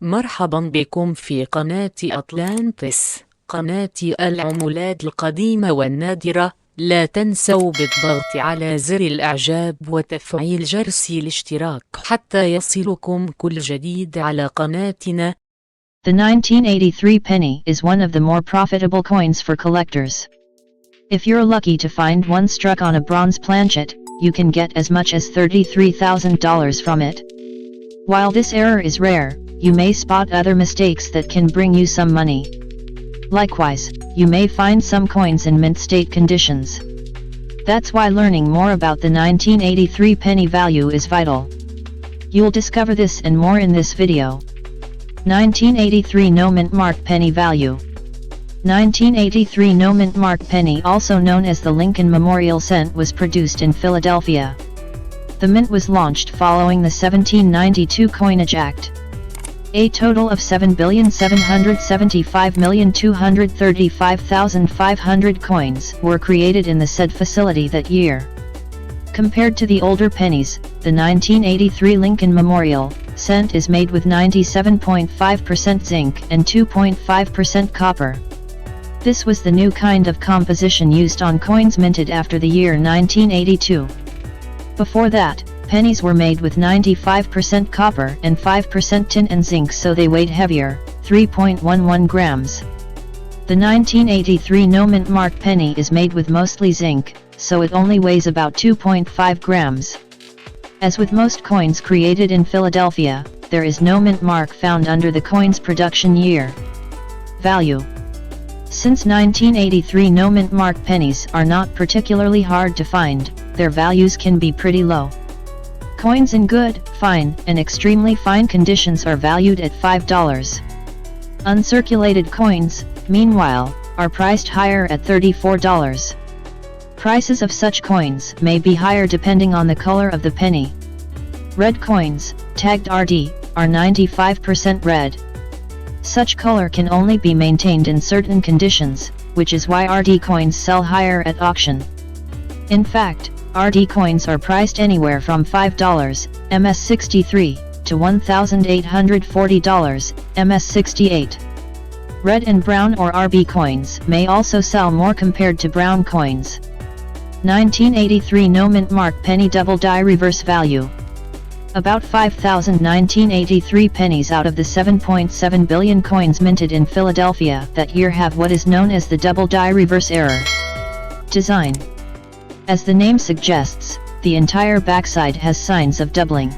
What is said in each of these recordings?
مرحبا بكم في قناة أطلانتس، قناة العملات القديمة والنادرة. لا تنسوا بالضغط على زر الإعجاب وتفعيل جرس الاشتراك حتى يصلكم كل جديد على قناتنا. The 1983 penny is one of the more profitable coins for collectors. If you're lucky to find one struck on a bronze planchet, you can get as much as $33,000 from it. While this error is rare, you may spot other mistakes that can bring you some money. Likewise, you may find some coins in mint state conditions. That's why learning more about the 1983 penny value is vital. You'll discover this and more in this video. 1983 No Mint Mark Penny Value. 1983 No Mint Mark penny, also known as the Lincoln Memorial Cent, was produced in Philadelphia. The mint was launched following the 1792 Coinage Act. A total of 7,775,235,500 coins were created in the said facility that year. Compared to the older pennies, the 1983 Lincoln Memorial Cent is made with 97.5% zinc and 2.5% copper. This was the new kind of composition used on coins minted after the year 1982. Before that, pennies were made with 95% copper and 5% tin and zinc, so they weighed heavier, 3.11 grams. The 1983 No Mint Mark penny is made with mostly zinc, so it only weighs about 2.5 grams. As with most coins created in Philadelphia, there is no mint mark found under the coin's production year. Value. Since 1983 no mint mark pennies are not particularly hard to find, their values can be pretty low. Coins in good, fine, and extremely fine conditions are valued at $5. Uncirculated coins, meanwhile, are priced higher at $34. Prices of such coins may be higher depending on the color of the penny. Red coins, tagged RD, are 95% red. Such color can only be maintained in certain conditions, which is why RD coins sell higher at auction. In fact, RD coins are priced anywhere from $5 MS63 to $1,840 MS68. Red and brown or RB coins may also sell more compared to brown coins. 1983 No Mint Mark Penny Double Die Reverse Value. About 5,000 1983 pennies out of the 7.7 billion coins minted in Philadelphia that year have what is known as the double die reverse error. Design. As the name suggests, the entire backside has signs of doubling.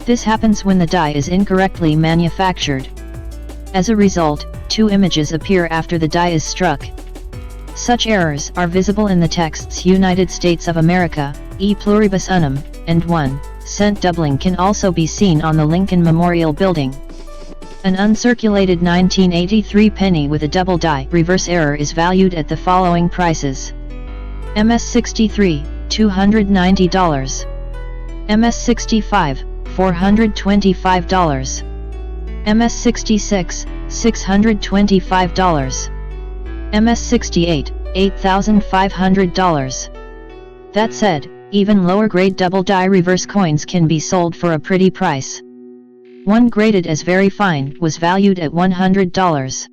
This happens when the die is incorrectly manufactured. As a result, two images appear after the die is struck. Such errors are visible in the texts United States of America, e pluribus unum, and 1 cent doubling can also be seen on the Lincoln Memorial Building. An uncirculated 1983 penny with a double die reverse error is valued at the following prices. MS63, $290. MS65, $425. MS66, $625. MS68, $8,500. That said, even lower grade double die reverse coins can be sold for a pretty price. One graded as very fine was valued at $100.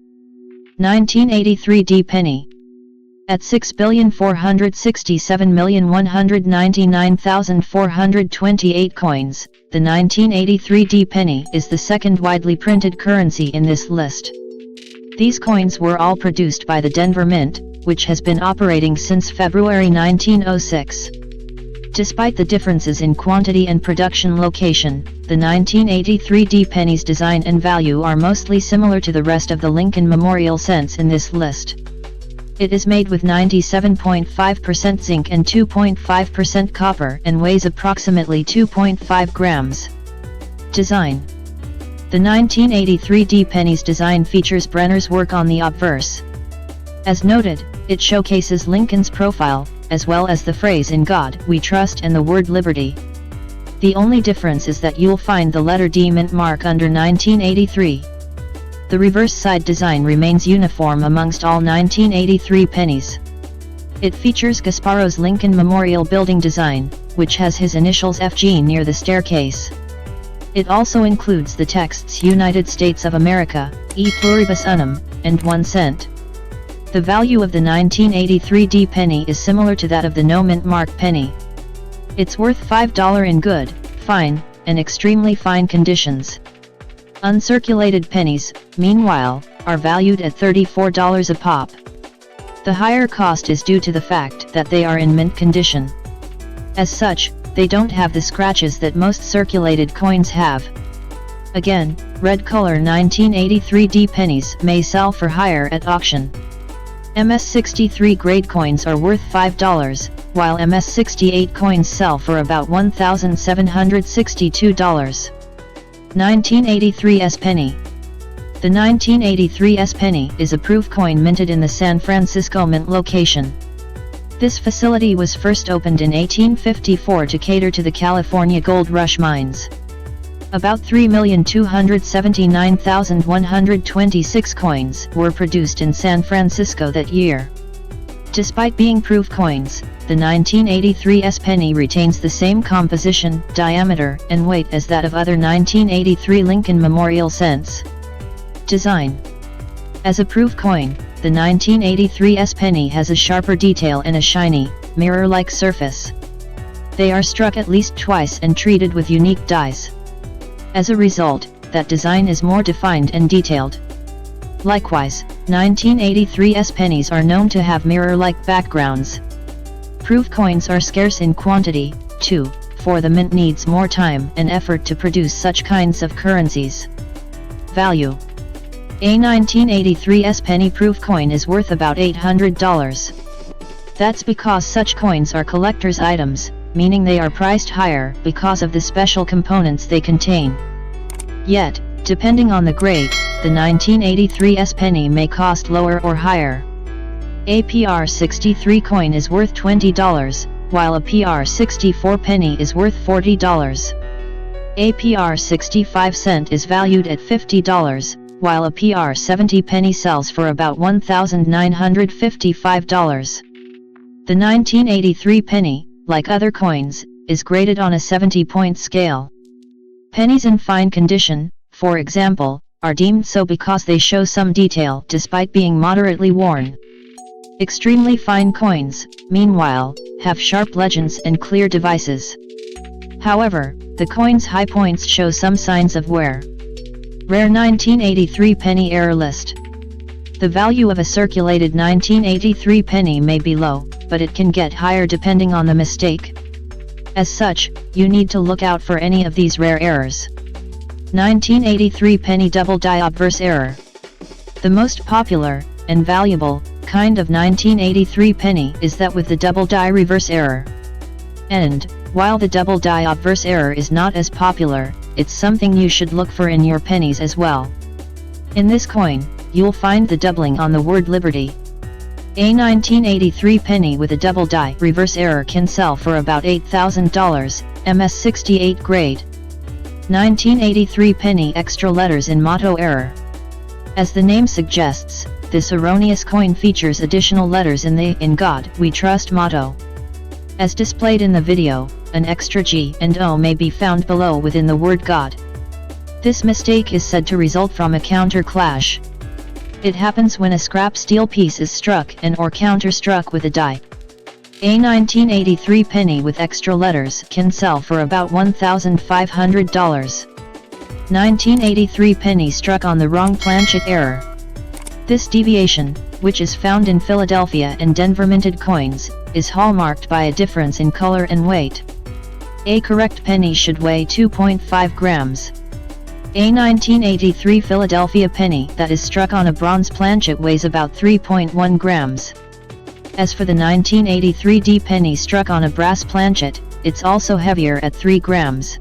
1983 D penny. At 6,467,199,428 coins, the 1983 D penny is the second widely printed currency in this list. These coins were all produced by the Denver Mint, which has been operating since February 1906. Despite the differences in quantity and production location, the 1983 D penny's design and value are mostly similar to the rest of the Lincoln Memorial cents in this list. It is made with 97.5% zinc and 2.5% copper and weighs approximately 2.5 grams. Design. The 1983 D penny's design features Brenner's work on the obverse. As noted, it showcases Lincoln's profile, as well as the phrase "In God We Trust" and the word "Liberty." The only difference is that you'll find the letter D mint mark under 1983. The reverse side design remains uniform amongst all 1983 pennies. It features Gasparo's Lincoln Memorial Building design, which has his initials FG near the staircase. It also includes the texts United States of America, e pluribus unum, and 1 cent. The value of the 1983 D penny is similar to that of the no mint mark penny. It's worth $5 in good, fine, and extremely fine conditions. Uncirculated pennies, meanwhile, are valued at $34 a pop. The higher cost is due to the fact that they are in mint condition. As such, they don't have the scratches that most circulated coins have. Again, red color 1983 D pennies may sell for higher at auction. MS-63 grade coins are worth $5, while MS-68 coins sell for about $1,762. 1983 S penny. The 1983 S penny is a proof coin minted in the San Francisco Mint location. This facility was first opened in 1854 to cater to the California gold rush mines. About 3,279,126 coins were produced in San Francisco that year. Despite being proof coins, the 1983 S penny retains the same composition, diameter, and weight as that of other 1983 Lincoln Memorial cents. Design. As a proof coin, the 1983 S penny has a sharper detail and a shiny, mirror-like surface. They are struck at least twice and treated with unique dies. As a result, that design is more defined and detailed. Likewise, 1983 S pennies are known to have mirror-like backgrounds. Proof coins are scarce in quantity, too, for the mint needs more time and effort to produce such kinds of currencies. Value. A 1983 S penny proof coin is worth about $800. That's because such coins are collector's items, meaning they are priced higher because of the special components they contain. Yet, depending on the grade, the 1983 S penny may cost lower or higher. A PR63 coin is worth $20, while a PR64 penny is worth $40. A PR65 cent is valued at $50, while a PR70 penny sells for about $1,955. The 1983 penny, like other coins, is graded on a 70-point scale. Pennies in fine condition, for example, are deemed so because they show some detail despite being moderately worn. Extremely fine coins, meanwhile, have sharp legends and clear devices. However, the coin's high points show some signs of wear. Rare 1983 penny error list. The value of a circulated 1983 penny may be low, but it can get higher depending on the mistake. As such, you need to look out for any of these rare errors. 1983 penny double die obverse error. The most popular, and valuable, kind of 1983 penny is that with the double die reverse error. And, while the double die obverse error is not as popular, it's something you should look for in your pennies as well. In this coin, you'll find the doubling on the word liberty. A 1983 penny with a double die reverse error can sell for about $8,000, MS-68 grade. 1983 penny extra letters in motto error. As the name suggests, this erroneous coin features additional letters in the "In God We Trust" motto. As displayed in the video, an extra G and O may be found below within the word God. This mistake is said to result from a counter clash. It happens when a scrap steel piece is struck and or counter struck with a die. A 1983 penny with extra letters can sell for about $1,500. 1983 penny struck on the wrong planchet error. This deviation, which is found in Philadelphia and Denver minted coins, is hallmarked by a difference in color and weight. A correct penny should weigh 2.5 grams. A 1983 Philadelphia penny that is struck on a bronze planchet weighs about 3.1 grams. As for the 1983 D penny struck on a brass planchet, it's also heavier at 3 grams.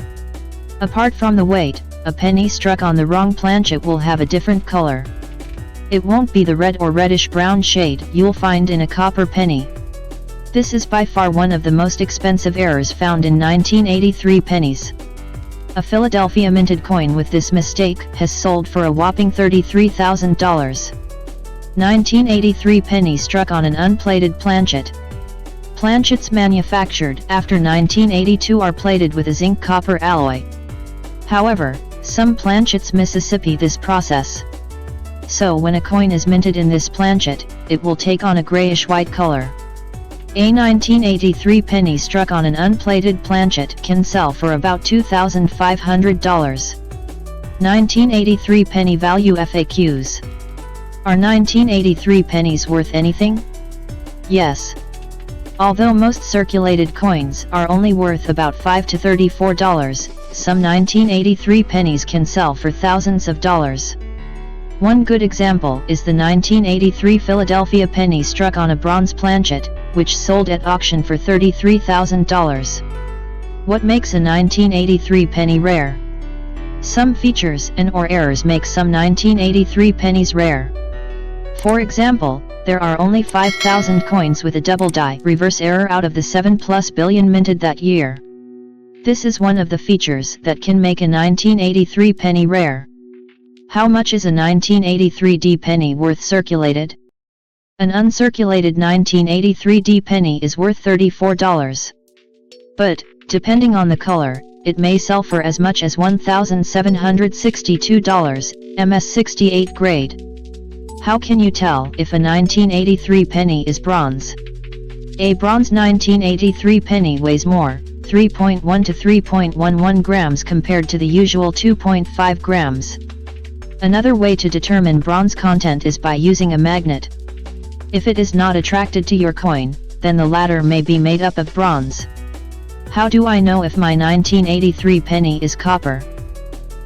Apart from the weight, a penny struck on the wrong planchet will have a different color. It won't be the red or reddish-brown shade you'll find in a copper penny. This is by far one of the most expensive errors found in 1983 pennies. A Philadelphia minted coin with this mistake has sold for a whopping $33,000. 1983 penny struck on an unplated planchet. Planchets manufactured after 1982 are plated with a zinc-copper alloy. However, some planchets Mississippi this process. So when a coin is minted in this planchet, it will take on a grayish-white color. A 1983 penny struck on an unplated planchet can sell for about $2,500. 1983 penny value FAQs. Are 1983 pennies worth anything? Yes. Although most circulated coins are only worth about $5 to $34, some 1983 pennies can sell for thousands of dollars. One good example is the 1983 Philadelphia penny struck on a bronze planchet, which sold at auction for $33,000. What makes a 1983 penny rare? Some features and/or errors make some 1983 pennies rare. For example, there are only 5,000 coins with a double die reverse error out of the 7+ billion minted that year. This is one of the features that can make a 1983 penny rare. How much is a 1983 D penny worth circulated? An uncirculated 1983 D penny is worth $34. But, depending on the color, it may sell for as much as $1,762, MS68 grade. How can you tell if a 1983 penny is bronze? A bronze 1983 penny weighs more, 3.1 to 3.11 grams compared to the usual 2.5 grams. Another way to determine bronze content is by using a magnet. If it is not attracted to your coin, then the latter may be made up of bronze. How do I know if my 1983 penny is copper?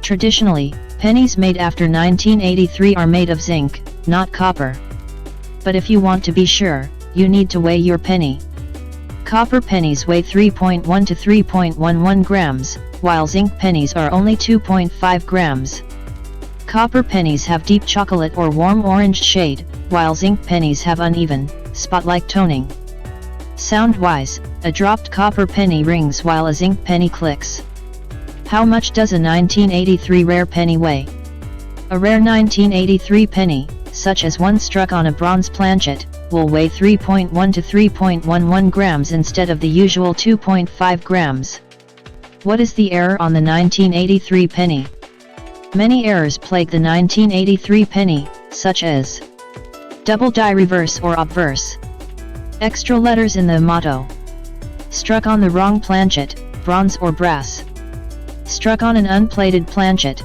Traditionally, pennies made after 1983 are made of zinc, not copper. But if you want to be sure, you need to weigh your penny. Copper pennies weigh 3.1 to 3.11 grams, while zinc pennies are only 2.5 grams. Copper pennies have deep chocolate or warm orange shade, while zinc pennies have uneven, spot-like toning. Sound-wise, a dropped copper penny rings while a zinc penny clicks. How much does a 1983 rare penny weigh? A rare 1983 penny, such as one struck on a bronze planchet, will weigh 3.1 to 3.11 grams instead of the usual 2.5 grams. What is the error on the 1983 penny? Many errors plague the 1983 penny, such as double die reverse or obverse, extra letters in the motto, struck on the wrong planchet, bronze or brass, struck on an unplated planchet,